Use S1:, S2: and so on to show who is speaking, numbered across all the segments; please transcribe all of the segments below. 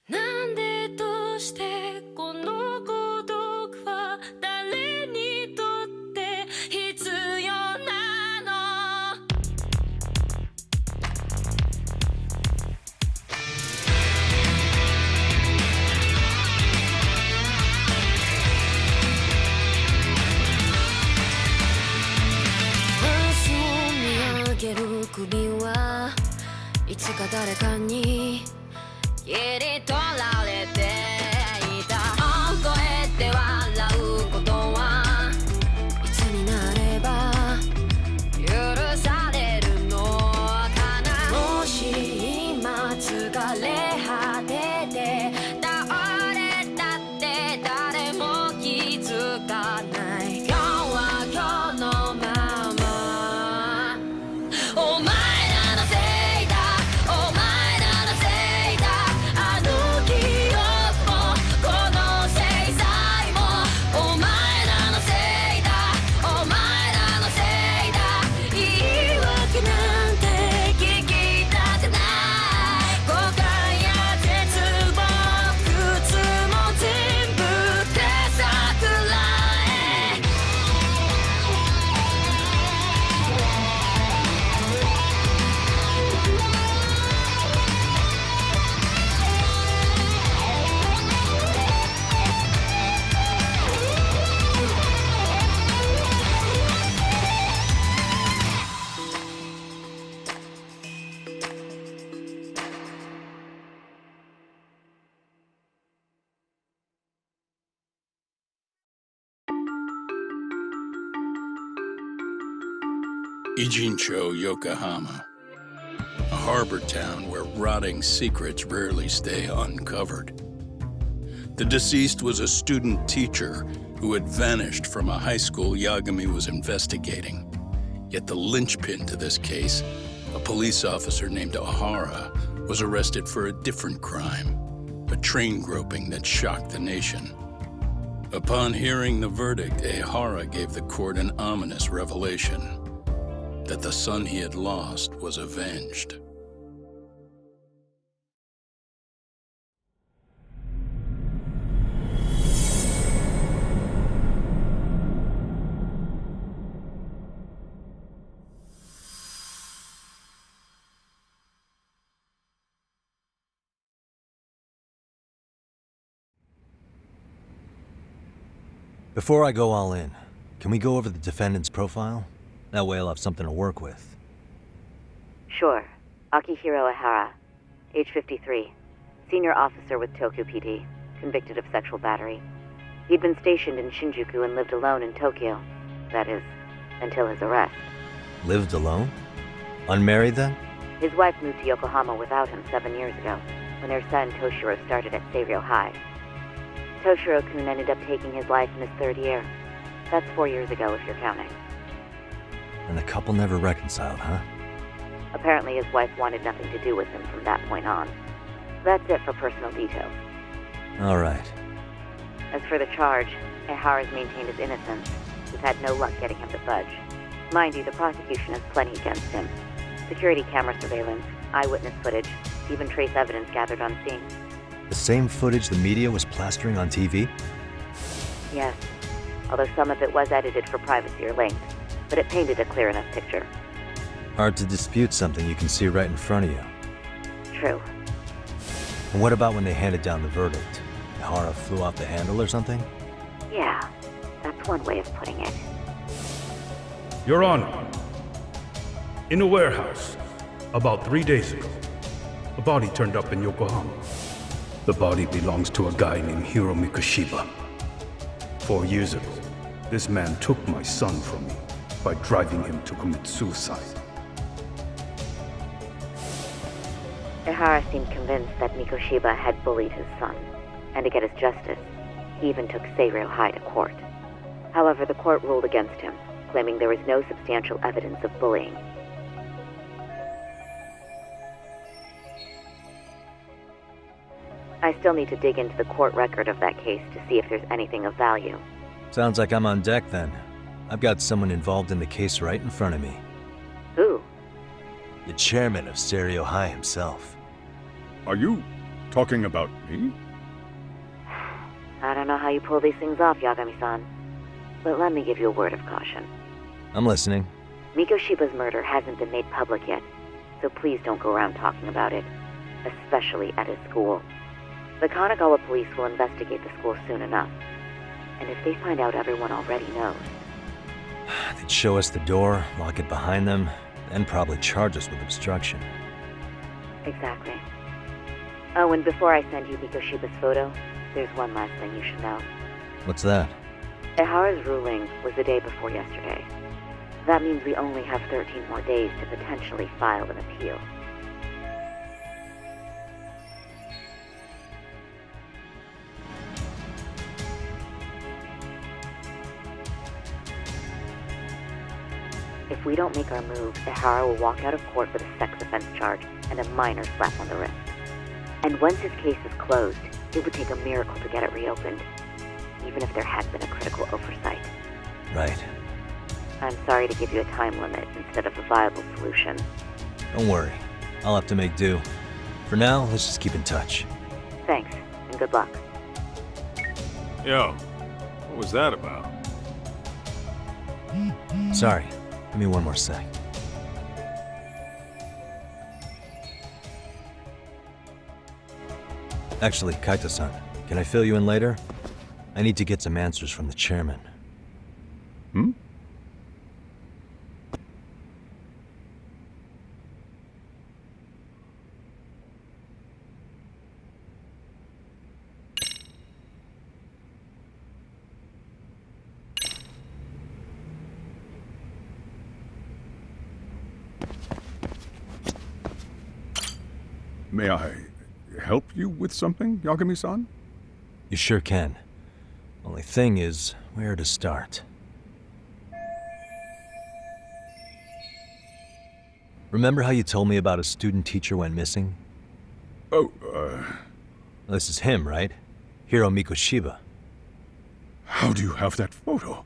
S1: なんでどうしてこの孤独は誰にとって必要なの明日を見上げる首はいつか誰かに切り取られていた大声で笑うことはいつになれば許されるのかなもし今疲れ果てて倒れたって誰も気づかない今日は今日のままお前らのせいだお前らのせいだあの記憶もこの制裁もお前らのせいだお前らのせいだ言い訳なんて聞きたくない誤解や絶望苦痛も全部手桜へ
S2: Ijincho, Yokohama, a harbor town where rotting secrets rarely stay uncovered. The deceased was a student teacher who had vanished from a high school Yagami was investigating. Yet the linchpin to this case, a police officer named Ohara, was arrested for a different crime, a train groping that shocked the nation. Upon hearing the verdict, Ohara gave the court an ominous revelation: that the son he had lost was avenged.
S3: Before I go all in, can we go over the defendant's profile? That way I'll have something to work with.
S4: Sure. Akihiro Ihara, age 53, senior officer with Tokyo PD, convicted of sexual battery. He'd been stationed in Shinjuku and lived alone in Tokyo. That is, until his arrest.
S3: Lived alone? Unmarried then?
S4: His wife moved to Yokohama without him 7 years ago, when their son Toshiro started at Seiryō High. Toshiro-kun ended up taking his life in his third year. That's 4 years ago if you're counting.
S3: And the couple never reconciled, huh?
S4: Apparently his wife wanted nothing to do with him from that point on. That's it for personal details.
S3: All right.
S4: As for the charge, Ihara's maintained his innocence. We've had no luck getting him to budge. Mind you, the prosecution has plenty against him. Security camera surveillance, eyewitness footage, even trace evidence gathered on scene.
S3: The same footage the media was plastering on TV?
S4: Yes, although some of it was edited for privacy or length, but it painted a clear enough picture.
S3: Hard to dispute something you can see right in front of you.
S4: True.
S3: And what about when they handed down the verdict? Ihara flew off the handle or something?
S4: Yeah, that's one way of putting it.
S5: Your Honor, in a warehouse, about 3 days ago, a body turned up in Yokohama. The body belongs to a guy named Hiro Mikoshiba. 4 years ago, this man took my son from me by driving him to commit suicide.
S4: Ihara seemed convinced that Mikoshiba had bullied his son, and to get his justice, he even took Seiryō High to court. However, the court ruled against him, claiming there was no substantial evidence of bullying. I still need to dig into the court record of that case to see if there's anything of value.
S3: Sounds like I'm on deck then. I've got someone involved in the case right in front of me.
S4: Who?
S3: The chairman of Seiryō High himself.
S6: Are you Talking about me?
S4: I don't know how you pull these things off, Yagami-san. But let me give you a word of caution.
S3: I'm listening.
S4: Mikoshiba's murder hasn't been made public yet, so please don't go around talking about it, especially at his school. The Kanagawa police will investigate the school soon enough, and if they find out everyone already knows...
S3: They'd show us the door, lock it behind them, then probably charge us with obstruction.
S4: Exactly. Oh, and before I send you Mikoshiba's photo, there's one last thing you should know.
S3: What's that?
S4: Ehara's ruling was the day before yesterday. That means we only have 13 more days to potentially file an appeal. If we don't make our move, Ehara will walk out of court with a sex offense charge and a minor slap on the wrist. And once his case is closed, it would take a miracle to get it reopened, even if there had been a critical oversight.
S3: Right.
S4: I'm sorry to give you a time limit instead of a viable solution.
S3: Don't worry. I'll have to make do. For now, let's just keep in touch.
S4: Thanks, and good luck.
S6: Yo, what was that about?
S3: Sorry. Give me one more sec. Actually, Kaito-san, can I fill you in later? I need to get some answers from the chairman.
S6: Hmm? May I help you with something, Yagami-san?
S3: You sure can. Only thing is, where to start? Remember how you told me about a student teacher went missing?
S6: Oh,
S3: This is him, right? Hiro Mikoshiba.
S6: how do you have that photo?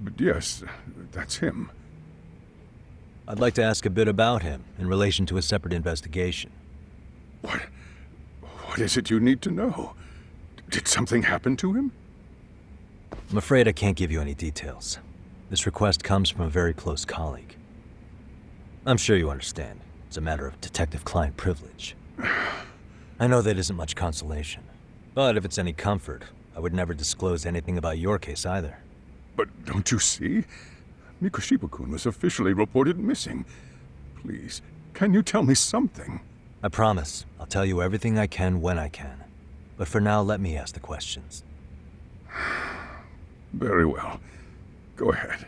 S6: But yes, that's him.
S3: I'd like to ask a bit about him in relation to a separate investigation.
S6: What is it you need to know? Did something happen to him?
S3: I'm afraid I can't give you any details. This request comes from a very close colleague. I'm sure you understand. It's a matter of detective-client privilege. I know that isn't much consolation. But if it's any comfort, I would never disclose anything about your case either.
S6: But don't you see? Mikoshiba-kun was officially reported missing. Please, can you tell me something?
S3: I promise. I'll tell you everything I can when I can. But for now, let me ask the questions.
S6: Very well. Go ahead.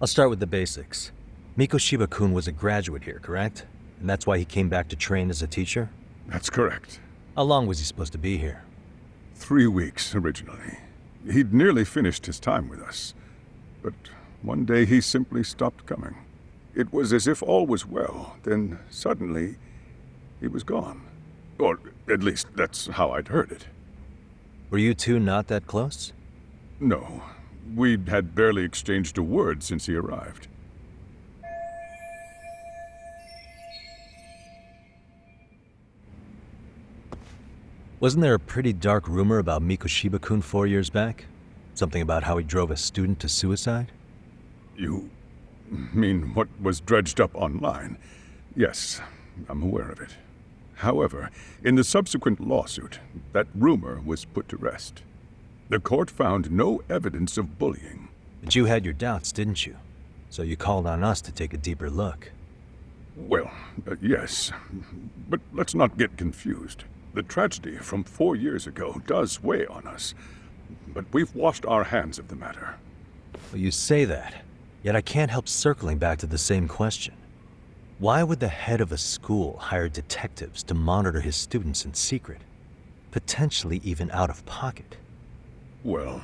S3: I'll start with the basics. Mikoshiba-kun was a graduate here, correct? And that's why he came back to train as a teacher?
S6: That's correct.
S3: How long was he supposed to be here?
S6: 3 weeks, originally. He'd nearly finished his time with us. But one day he simply stopped coming. It was as if all was well, then suddenly he was gone. Or at least that's how I'd heard it.
S3: Were you two not that close?
S6: No, we'd had barely exchanged a word since he arrived.
S3: Wasn't there a pretty dark rumor about Mikoshiba-kun 4 years back? Something about how he drove a student to suicide?
S6: You mean what was dredged up online? Yes, I'm aware of it. However, in the subsequent lawsuit, that rumor was put to rest. The court found no evidence of bullying.
S3: But you had your doubts, didn't you? So you called on us to take a deeper look.
S6: Well, yes, but let's not get confused. The tragedy from 4 years ago does weigh on us, but we've washed our hands of the matter.
S3: Well, you say that, yet I can't help circling back to the same question. Why would the head of a school hire detectives to monitor his students in secret? Potentially even out of pocket.
S6: Well,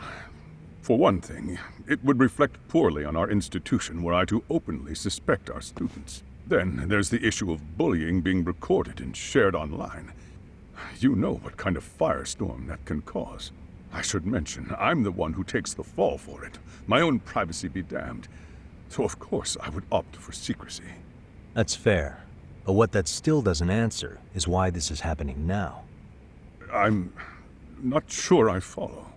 S6: for one thing, it would reflect poorly on our institution were I to openly suspect our students. Then there's the issue of bullying being recorded and shared online. You know what kind of firestorm that can cause. I should mention, I'm the one who takes the fall for it. My own privacy be damned. So of course I would opt for secrecy.
S3: That's fair. But what that still doesn't answer is why this is happening now.
S6: I'm not sure I follow.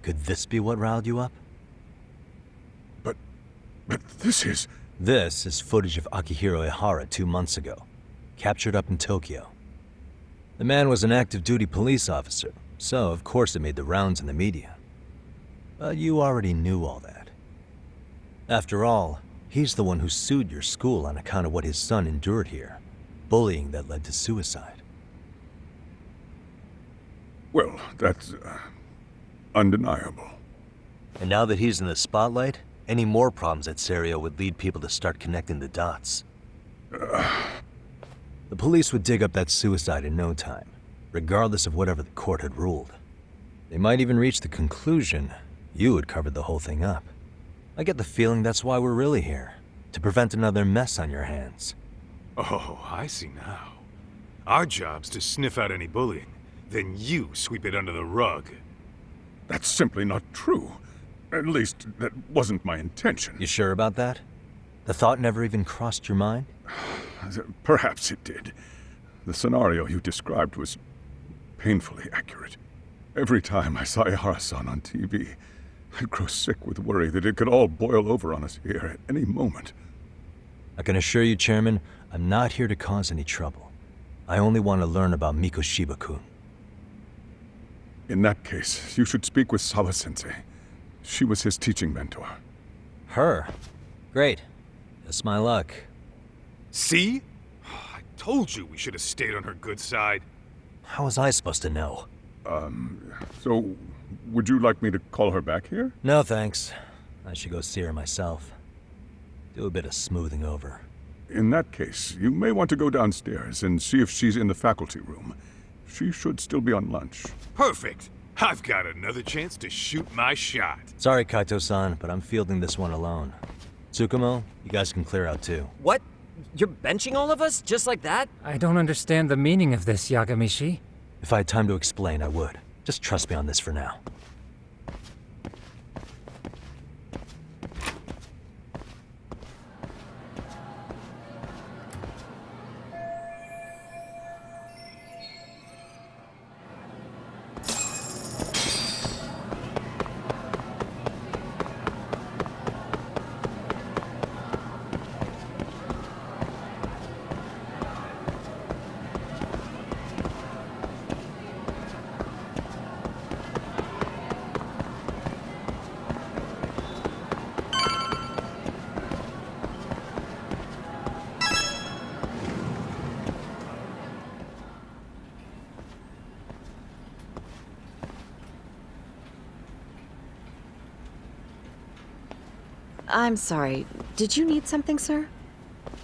S3: Could this be what riled you up?
S6: But this is...
S3: This is footage of Akihiro Ihara 2 months ago, captured up in Tokyo. The man was an active duty police officer, so of course it made the rounds in the media. But you already knew all that. After all, he's the one who sued your school on account of what his son endured here, bullying that led to suicide.
S6: Well, that's undeniable.
S3: And now that he's in the spotlight, any more problems at Serio would lead people to start connecting the dots. The police would dig up that suicide in no time, regardless of whatever the court had ruled. They might even reach the conclusion you had covered the whole thing up. I get the feeling that's why we're really here, to prevent another mess on your hands.
S7: Oh, I see now. Our job's to sniff out any bullying, then you sweep it under the rug.
S6: That's simply not true. At least, that wasn't my intention.
S3: You sure about that? The thought never even crossed your mind?
S6: Perhaps it did. The scenario you described was painfully accurate. Every time I saw Ihara-san on TV, I'd grow sick with worry that it could all boil over on us here at any moment.
S3: I can assure you, Chairman, I'm not here to cause any trouble. I only want to learn about Mikoshiba-kun.
S6: In that case, you should speak with Sawa-sensei. She was his teaching mentor.
S3: Her? Great. That's my luck.
S7: See? I told you we should have stayed on her good side.
S3: How was I supposed to know?
S6: So, would you like me to call her back here?
S3: No, thanks. I should go see her myself. Do a bit of smoothing over.
S6: In that case, you may want to go downstairs and see if she's in the faculty room. She should still be on lunch.
S7: Perfect. I've got another chance to shoot my shot.
S3: Sorry, Kaito-san, but I'm fielding this one alone. Tsukumo, you guys can clear out too.
S8: What? You're benching all of us? Just like that?
S9: I don't understand the meaning of this, Yagamishi.
S3: If I had time to explain, I would. Just trust me on this for now.
S10: I'm sorry. Did you need something, sir?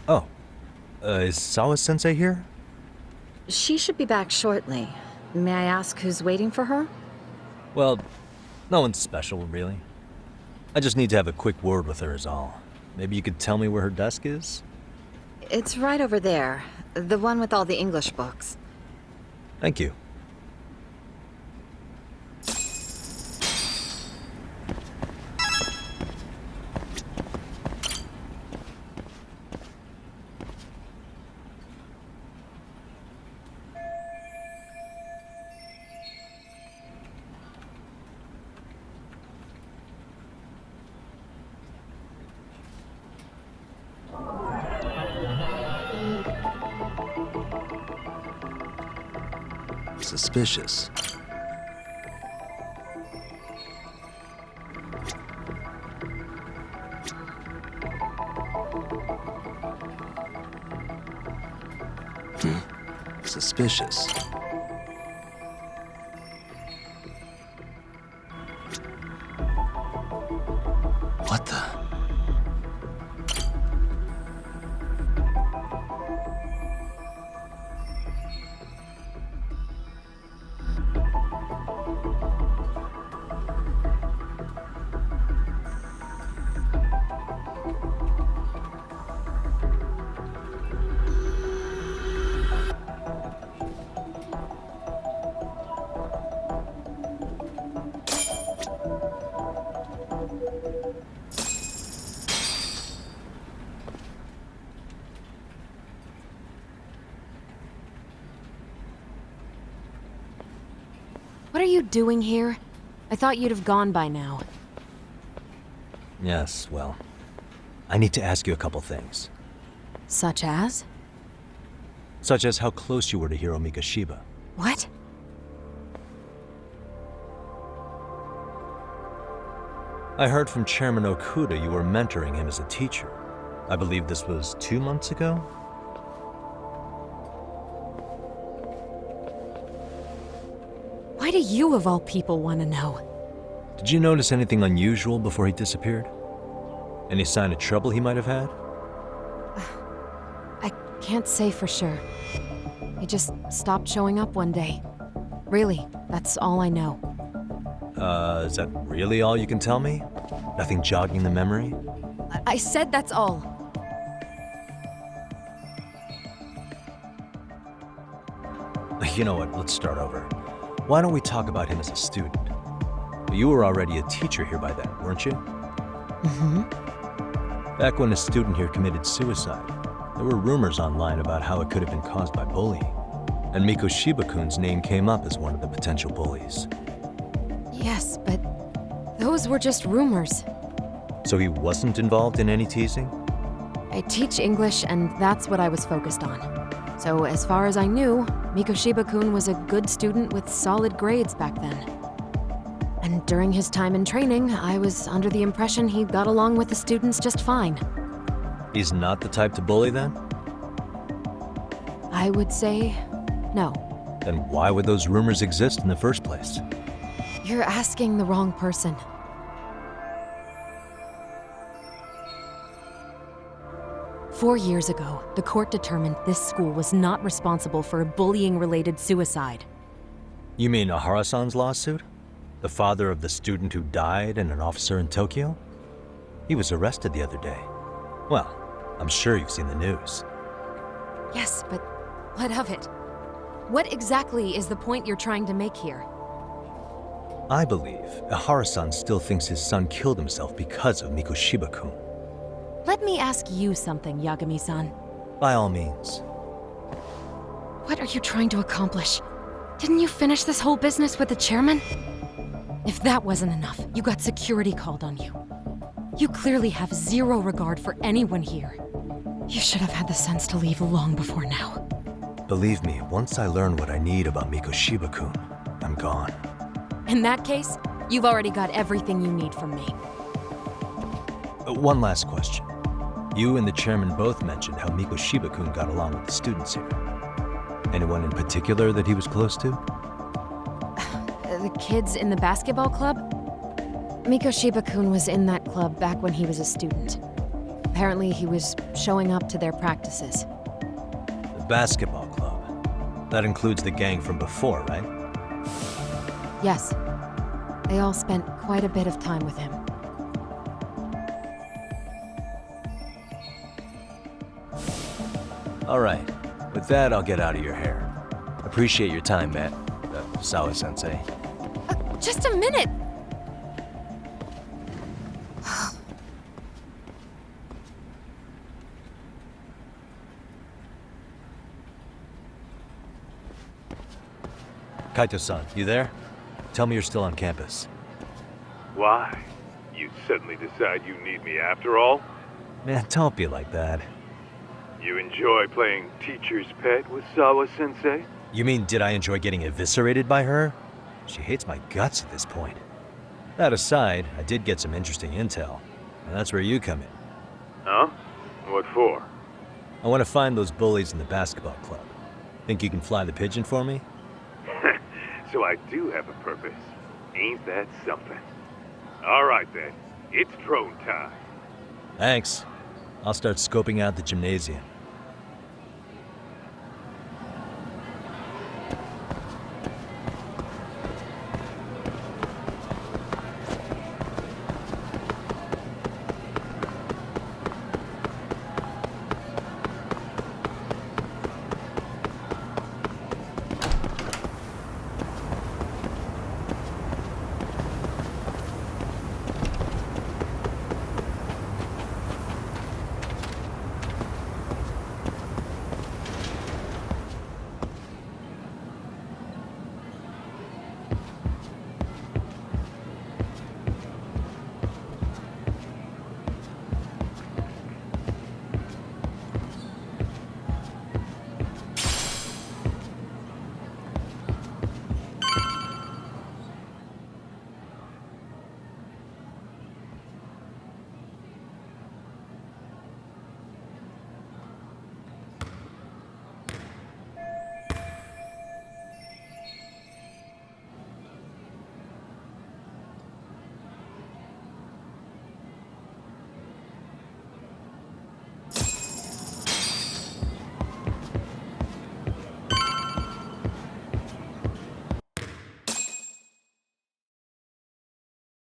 S3: Oh. Is Sawa-sensei here?
S10: She should be back shortly. May I ask who's waiting for her?
S3: Well, no one's special, really. I just need to have a quick word with her is all. Maybe you could tell me where her desk is?
S10: It's right over there. The one with all the English books.
S3: Thank you. Suspicious. Suspicious. What the?
S11: are you doing here? I thought you'd have gone by now.
S3: Yes, well, I need to ask you a couple things.
S11: Such as?
S3: Such as how close you were to Hiro Mikoshiba.
S11: What?
S3: I heard from Chairman Okuda you were mentoring him as a teacher. I believe this was 2 months ago?
S11: Why do you, of all people, want to know?
S3: Did you notice anything unusual before he disappeared? Any sign of trouble he might have had?
S11: I can't say for sure. He just stopped showing up one day. Really, that's all I know.
S3: Is that really all you can tell me? Nothing jogging the memory?
S11: I said that's all.
S3: You know what, let's start over. Why don't we talk about him as a student? You were already a teacher here by then, weren't you?
S11: Mm-hmm.
S3: Back when a student here committed suicide, there were rumors online about how it could have been caused by bullying. And Mikoshiba-kun's name came up as one of the potential bullies.
S11: Yes, but those were just rumors.
S3: So he wasn't involved in any teasing?
S11: I teach English, and that's what I was focused on. So as far as I knew, Mikoshiba-kun was a good student with solid grades back then. And during his time in training, I was under the impression he got along with the students just fine.
S3: He's not the type to bully then?
S11: I would say no.
S3: Then why would those rumors exist in the first place?
S11: You're asking the wrong person. Four years ago, the court determined this school was not responsible for a bullying-related suicide.
S3: You mean Ahara-san's lawsuit? The father of the student who died and an officer in Tokyo? He was arrested the other day. Well, I'm sure you've seen the news.
S11: Yes, but what of it? What exactly is the point you're trying to make here?
S3: I believe Ahara-san still thinks his son killed himself because of Mikoshiba-kun.
S11: Let me ask you something, Yagami-san.
S3: By all means.
S11: What are you trying to accomplish? Didn't you finish this whole business with the chairman? If that wasn't enough, you got security called on you. You clearly have zero regard for anyone here. You should have had the sense to leave long before now.
S3: Believe me, once I learn what I need about Mikoshiba-kun, I'm gone.
S11: In that case, you've already got everything you need from me.
S3: One last question. You and the chairman both mentioned how Mikoshiba-kun got along with the students here. Anyone in particular that he was close to?
S11: The kids in the basketball club? Mikoshiba-kun was in that club back when he was a student. Apparently, he was showing up to their practices.
S3: The basketball club? That includes the gang from before, right?
S11: Yes. They all spent quite a bit of time with him.
S3: All right. With that, I'll get out of your hair. Appreciate your time, Matt. Sawa-sensei.
S11: Just a minute!
S3: Kaito-san, you there? Tell me you're still on campus.
S7: Why? You suddenly decide you need me after all?
S3: Man, don't be like that.
S7: You enjoy playing teacher's pet with Sawa-sensei?
S3: You mean, did I enjoy getting eviscerated by her? She hates my guts at this point. That aside, I did get some interesting intel, and that's where you come in.
S7: Huh? What for?
S3: I want to find those bullies in the basketball club. Think you can fly the pigeon for me?
S7: So I do have a purpose. Ain't that something? All right then, it's drone time.
S3: Thanks. I'll start scoping out the gymnasium.